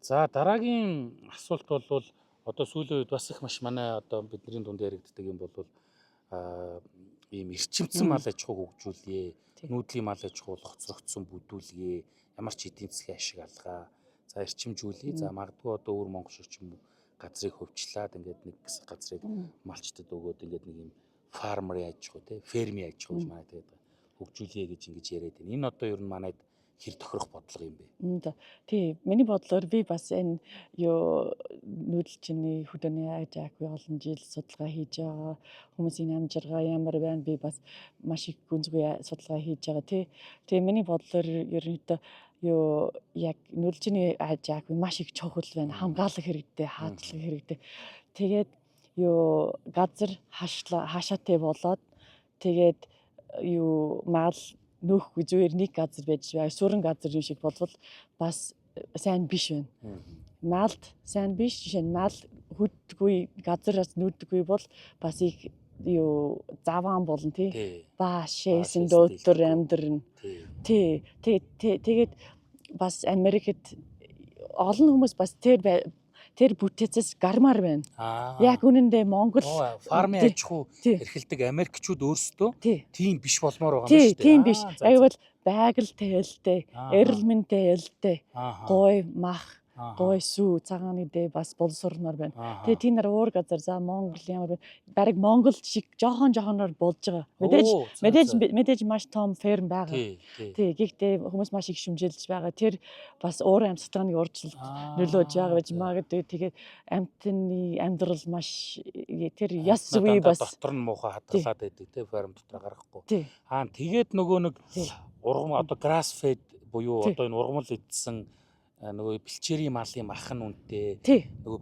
За дараагийн асуулт бол одоо сүүлийн үед бас их маш манай одоо бидний дунд яригддаг юм бол ийм эрчимцэн мал аж ахуйг хөгжүүлье. Нүүдлийн мал аж ахуй хоцрогдсон бүдүүлье. Ямар ч эдийн засгийн ашиг алгаа. За эрчимжүүлье. За магадгүй одоо өөр Монгол шиг ч юм уу газрыг хөвчлээд ингээд нэг газрыг малчтад өгөөд ингээд нэг юм фармерын аж ахуй те фермийн аж ахуй гэж манай тэгээд хөгжүүлье гэж ингэж яриад байна. Энэ одоо ер нь манайд хэр тохирох бодлого юм бэ? Тий, миний бодлоор би бас энэ нүүдэлчний хөдөөний аж ахуй олон жил судалгаа хийж байгаа. Хүмүүсийн амжиргаа ямар байна би бас маш их гүнзгий судалгаа хийж байгаа тий. Тэгээ миний бодлоор ерөнхийдөө яг нүүдэлчний аж ахуй маш их чухал байна. Хамгаалах хэрэгтэй, хаачлах хэрэгтэй. Тэгээд газар хашаатай болоод тэгээд мал нөөхгүй зүгээр нэг газар байж байгаа. Сүрэн газар юм шиг болвол бас сайн биш байна. Малд сайн биш. Жишээ нь мал хөддөггүй газараас нүүддэггүй бол бас их заваан болно тий. Баашээсэн дөөдөр амьдрын. Тий. Тэгээд бас Америкт олон хүмүүс бас тэр бүтээцээс гармаар байна. Яг үнэндээ Монгол фармын аж ахуй эрхэлдэг Америкчууд өөрсдөө тийм биш болмоор байгаа юм шүү дээ. Тийм биш. Айвал байгальтай хэлтэй, эрүүл мэндтэй хэлтэй, гой мах, гой сүү, цагааны дэ бас боловсруулмаар байна. Тэгээ тийм нар өөр газар за Монгол ямар байна? Бараг Монгол шиг жоохоноор болж байгаа. Мэдээж маш том ферм байгаа. Тий, гэхдээ хүмүүс маш их шүмжилж байгаа. Тэр бас өөр амьсгалыг урьдчилж нөлөөж байгаа гэж магадгүй. Тэгээд амьтны амьдрал маш тэр яс үе бас дотор нь муухай хадгалаад байдаг тий ферм дотор гарахгүй. Тэгээд нөгөө нэг ургам одоо grass fed буюу одоо энэ ургамал идсэн нөгөө бэлчээрийн малын махан үнэтэй нөгөө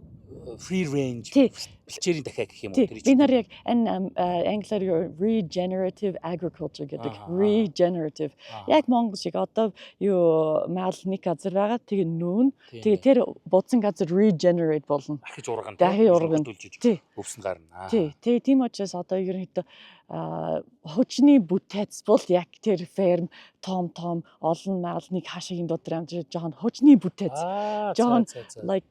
free range бэлчээрийн дахиад гэх юм уу тэр чинь. Би нар яг англиар regenerative agriculture гэдэг. Regenerative. Яг монгол шиг одоо мал нэг газар байгаа тэгээ нүүн тэгээ тэр будсан газар regenerate болно. Дахиж ургана. Дахиж ургана. Өвсөн гарна. Тий. Тийм учраас одоо ерөнхийдөө хүчний бүтээц бол яг тэр ферм том олон малныг хашаагийн дотор амжиж жоохон хүчний бүтээц. Жоохон like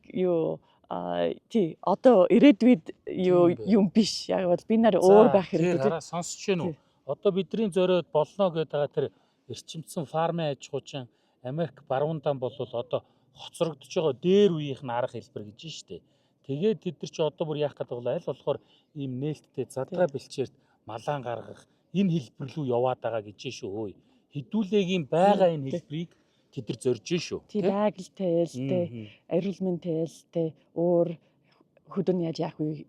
тий одоо ирээдүйд юм биш. Яг бол би нар өөр байх хэрэгтэй. Хараа сонсч гэнэ үү? Одоо бидний зориод болно гэдэг байгаа тэр эрчимцэн фармын аж ахуйчин Америк баруундан бол одоо хоцрогдож байгаа дээр үеийнх нь арга хэлбэр гэж штэ. Тэгээд тэд нар чи одоо бүр яах гэдэг бол аль болохоор ийм нээлттэй задгай бэлчээрт малаан гаргах энэ хэлбэр рүү яваад байгаа гэж шүү. Хэдүүлээгийн байгаа энэ хэлбэрийг тэд нар зорж шүү. Тий байгальтай ээлтэй, эрүүл мэндтэй ээлтэй, өөр хөдөөний аж ахуй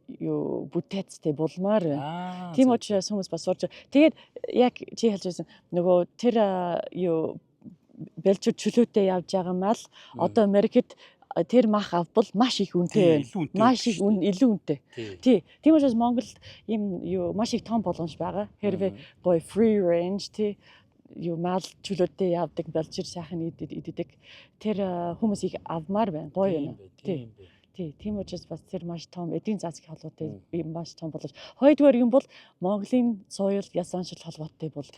бүтээцтэй булмаар байна. Тийм учраас хүмүүс бас сурж. Тэгээд яг чи хэлж байсан нөгөө тэр бэлчүүд чөлөөтэй явж байгаа мал одоо Америкт тэр мах авбал маш их үнэтэй байна. Маш их илүү үнэтэй. Тий. Тийм учраас Монголд ийм маш их том боломж байгаа. Хэрвээ гоё free range тий мал чөлөөтэй явдаг бэлчээр сайхан иддэг. Тэр хүмүүс их авмаар байна. Гоё юм. Тий. Тийм учраас бас тэр маш том эдийн засгийн холбоотой маш том болж. Хоёрдугаар юм бол Монголын соёл яс оншил холбоотой бол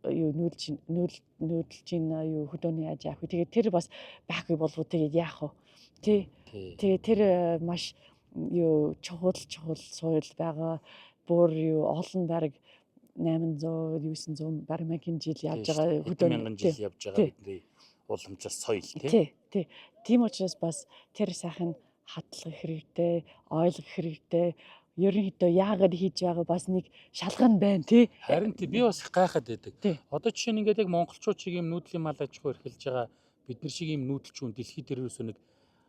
нүүдэлчин хөдөөний аж ахуй. Тэгээд тэр бас байхгүй болов тэгээд яах вэ? Тий. Тэгээд тэр маш чухал соёл байгаа. Бүр олон бараг 800 900 бараг мянган жил явж байгаа хөдөөний жил явж байгаа бидний уламжлалт соёл тий. Тийм учраас бас тэр сайхан хатлах хэрэгтэй, ойлгох хэрэгтэй. Ерөнхийдөө яагаад хийж байгаа бас нэг шалган байна тий. Харин би бас их гайхаад байдаг. Одоо жишээ нь ингээд яг монголчууд шиг юм нүүдлийн мал аж ахуй эрхэлж байгаа бид нар шиг юм нүүдэлчүүн дэлхийд дээрээс нэг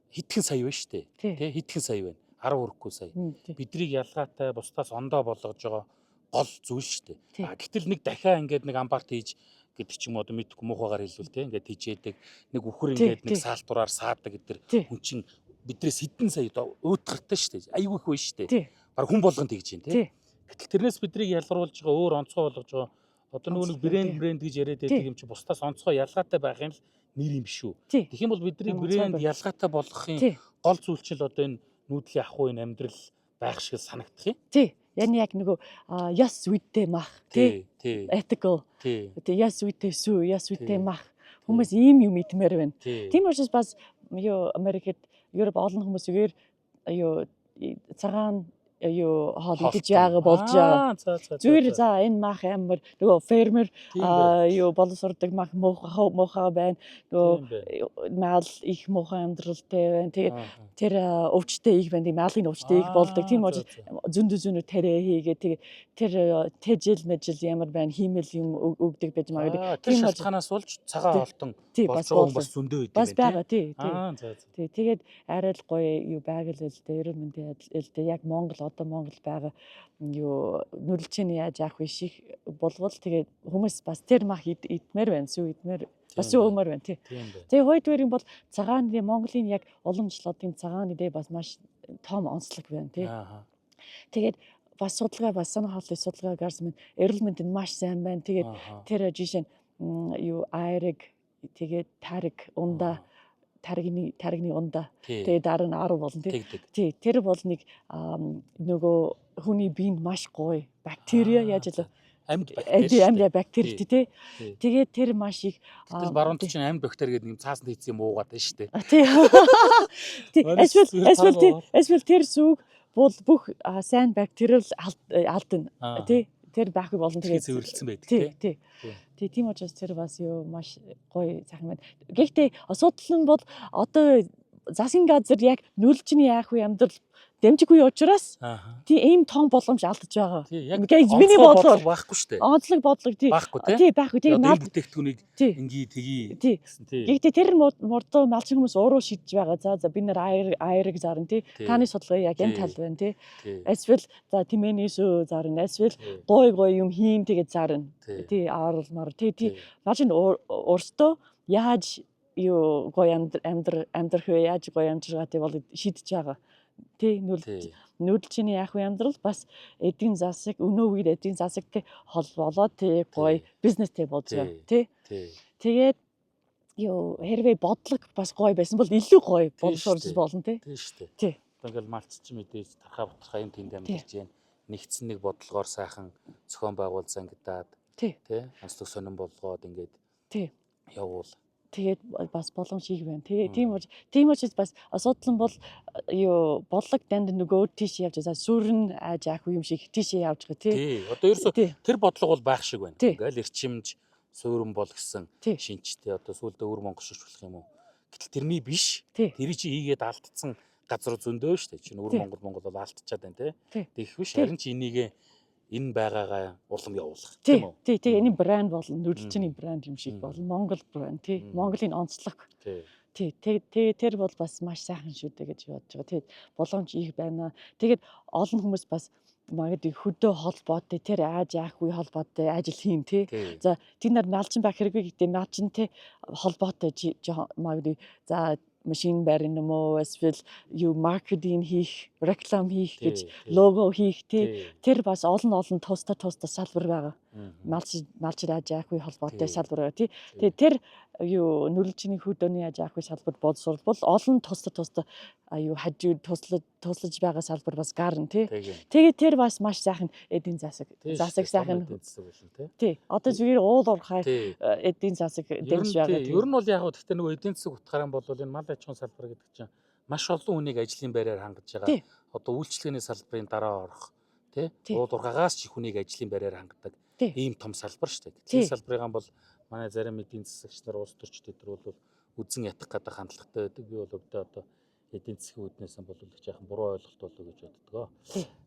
хэдхэн сая байна штэ. Тий хэдхэн сая байна. 10 хүрэхгүй сая. Бидрийг ялгаатай бусдаас ондоо болгож байгаа гол зүйл штэ. Гэтэл нэг дахиад ингээд нэг амбарт хийж гэдэг ч юм уу одоо мэдхгүй муухагаар хэлвэл тий ингээд хийжээдэг нэг үхэр ингээд нэг саалтураар саадаг гэдэр хүн чинь бидрээс хэдэн сая уутгартай штэ. Айгүй их байна штэ. Бараг хүн болгонд тэгж юм тий. Гэтэл тэрнээс бидрийг ялгаруулж байгаа өөр онцгой болгож байгаа одоо нэг брэнд гэж яриад байдаг юм чи бусдаас онцгой ялгаатай байх юм л нэр юм биш үү. Тэгэх юм бол бидний брэнд ялгаатай болгохын гол зүйлчил одоо энэ нүүдлийн ахуйн амьдрал байх шиг санагдах юм. Тий. Яг нөгөө яс үедтэй мах тий ethical тий яс үедтэй сүү яс үедтэй мах Хүмүүс ийм юм идмээр байна. Тийм учраас бас юу Америкт Европ олон хүмүүсээр юу цагаан юу хоол идэж байгаа болж байгаа. Зүгээр за энэ мах амар нөгөө фермер юу боловсрдог мах муухай байна. Нөгөө мал их муухай амьдралтай байна. Тэгээд тэр өвчтэй их байна. Малын өвчтэй их болдог. Тийм учраас зөндөө тарэ хийгээ тэгээд тэр тэжил мэжил ямар байна хиймэл юм өгдөг байж магадгүй. Тийм шалтгаанаас болж цагаан хоолтон болж байгаа хүн бас зөндөө идэв бас байгаа тий. Тий. Тэгээд арай л гоё юу байгаль л дээ. Ерөн мэндэ л дээ. Яг Монгол байгаа юу нүрэлчэний яаж яах вэ шиг болгол тэгээд хүмүүс бас тэр мах идмээр байна. Сүү идмээр бас өмөр байна тий. Тэгээ хоёрдугаар юм бол цагаан Монголын яг уламжлалын цагаан идэ бас маш том онцлог байна тий. Тэгээд бас судалгаа бас санаа хооллын судалгаа гарсан байна. Эрүүл мэнд нь маш сайн байна. Тэгээд тэр жишээ нь юу айраг тэгээд тариг ундаа таригны ундаа тэгээд дараа нь 10 болно тий. Тэр бол нэг нөгөө хүний биед маш гоё бактери яаж л амьд бактери тий. Тэгээд тэр маш их баруун чинь амьд бактери гэдэг юм цаасан хийц юм уугаад байна шүү дээ. Тий. Эсвэл тэр сүг бол бүх сайн бактериал алдна тий. Тэр байхгүй болон тэгээд цэвэрлсэн байдаг тий. Тийм учраас тэр бас юу маш гоё сайхан байна. Гэхдээ асуудал нь бол одоо засгийн газар яг нүрэлжний яах вэ амьдрал дэмжихгүй учраас тий ийм том боломж алдаж байгаа. Яг миний бодлоор байхгүй шүү дээ. Онцлог бодлого тий. Байхгүй. Тэгээд мал бүтээгдэхүүнийг тгий гэсэн тий. Гэхдээ тэр мурдуу малчин хүмүүс өөрөө шийдэж байгаа. За бид нэр айрыг зарна тий. Таны судалгаа яг энэ талд байна тий. Эсвэл за тэмээний сүү зарна. Эсвэл гой юм хийн тэгээд зарна. Тий ааруулмаар тий. Малчин өөртөө яаж юу гоё амьдрах вэ? Яаж гоё амжиргаатай бол шийдэж байгаа. Тий нүрэлжний яах вэ амьдрал бас эдийн засаг өнөө үед эдийн засагтай хол болоод тий гоё бизнестэй болж байгаа тий. Тэгээд юу хэрвээ бодлого бас гоё байсан бол илүү гоё боловсрол болно тий. Тий шүү дээ. Ингээл малч чи мэдээж тархаа юм тэнд амьдарч байна. Нэгдсэн нэг бодлогоор сайхан зохион байгуулсан гэдээд тий. Онцлог сонирн болгоод ингээд явуул. Тэгээд бас боломж их байна. Тийм учраас бас асуудал нь бол юу бодлого данд нөгөө тийш явж байгаа. Сүрэн ааж яах юм шиг тийшээ явж байгаа тий. Одоо ерөөсө тэр бодлого бол байх шиг байна. Ингээл эрчимж суурин бол гэсэн шинжтэй одоо сүүлдээ өвөр Монгол шилжүүлэх юм уу. Гэтэл тэрний биш. Тэрий чи хийгээд алдсан газар зөндөө шүү дээ. Чинь өвөр Монгол бол алдчихад байна тий. Тэгэх биш харин чи энийгээ энэ байгаагаа улам явуулах тийм үү? Тий, энэ брэнд болно. Нүрэлжний брэнд юм шиг болно. Монгол брэнд тий. Монголын онцлог. Тий. Тэр бол бас маш сайхан шүү дээ гэж бодож байгаа. Тэгээд боломж их байна. Тэгээд олон хүмүүс бас магадгүй хөдөө холбоотой тэр ааж яах үе холбоотой ажил хийн тий. За тэд нар малчин байх хэрэггүй гэдэг малчинтэй холбоотой магадгүй за машин барин юм уу эсвэл юу маркетинг хийх, реклам хийх гэж лого хийх тий. Тэр бас олон тусдаа салбар байгаа. Малч яаж яах вэ холбоотой салбар байгаа тий. Тэгээ тэр юу нүрэлжний хөдөөний яаж яах вэ салбар боловсрол бол олон тусдаа юу хажууд туслаж байгаа салбар бас гарна тий. Тэгээд тэр бас маш сайхан эдийн засаг сайхан тий. Одоо зүгээр уул уурхай эдийн засаг дэмж байгаа. Ер нь бол яг гэхдээ нөгөө эдийн засаг утгаараа бол энэ мал аж ахуйн салбар гэдэг чинь маш олон хүнийг ажлын байраар хангаж байгаа. Одоо үйлчлэгээний салбарын дараа орох тий. Уул уурхайгаас ч их хүнийг ажлын байраар хангадаг ийм том салбар шүү дээ. Тэр салбарыг бол манай зарим эдийн засагч нар улс төрчид төр бол үзэн ятах гэдэг хандлагатай байдаг. Би бол одоо эдийн засгийн үүднээс бол их жаахан буруу ойлголт болов гэж боддгоо.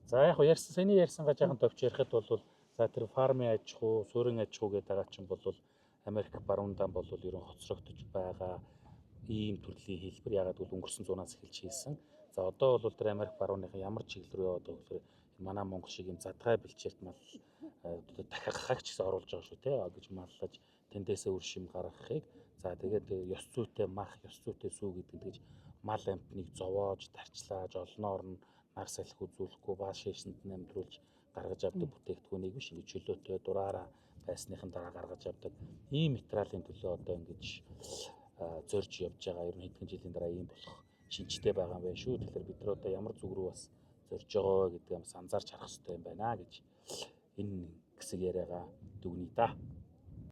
За яг саяны ярьсангаа жаахан товч ярихад бол за тэр фармын аж ахуй, суурин аж ахуй гэдэг байгаа чинь бол Америк баруундан бол ерөн хоцрогдож байгаа ийм төрлийн хэлбэр ягаад гэвэл өнгөрсөн зуунаас эхэлж хийсэн. За одоо бол тэр Америк барууныхан ямар чиглэл рүү яваад байгаа гэхээр манай Монгол шиг юм задгай бэлчээрт мал дахиахыг ч гэсэн оруулж байгаа шүү те гэж маллаж тэндээсээ үр шим гаргахыг за тэгээд ёс зүйтэй мах, ёс зүйтэй сүү гэдэг гэж мал амтныг зовоож, тарчлааж, олноор нь нар салхи үзүүлэхгүй баа шээсэнд нь амьдруулж гаргаж авдаг бүтээгдэхүүнийг биш ингэ чөлөөтэй дураараа байсныхан дараа гаргаж авдаг ийм материалын төлөө одоо ингэж зорж явж байгаа. Ер нь хэдхэн жилийн дараа ийм болох шинжтэй байгаа юм байна шүү. Тэгэхээр бид нар одоо ямар зүг рүү бас зорж байгаа гэдгийг анзаарч харах хэрэгтэй юм байна гэж энэ хэсэг яриагаа дүгнэе да.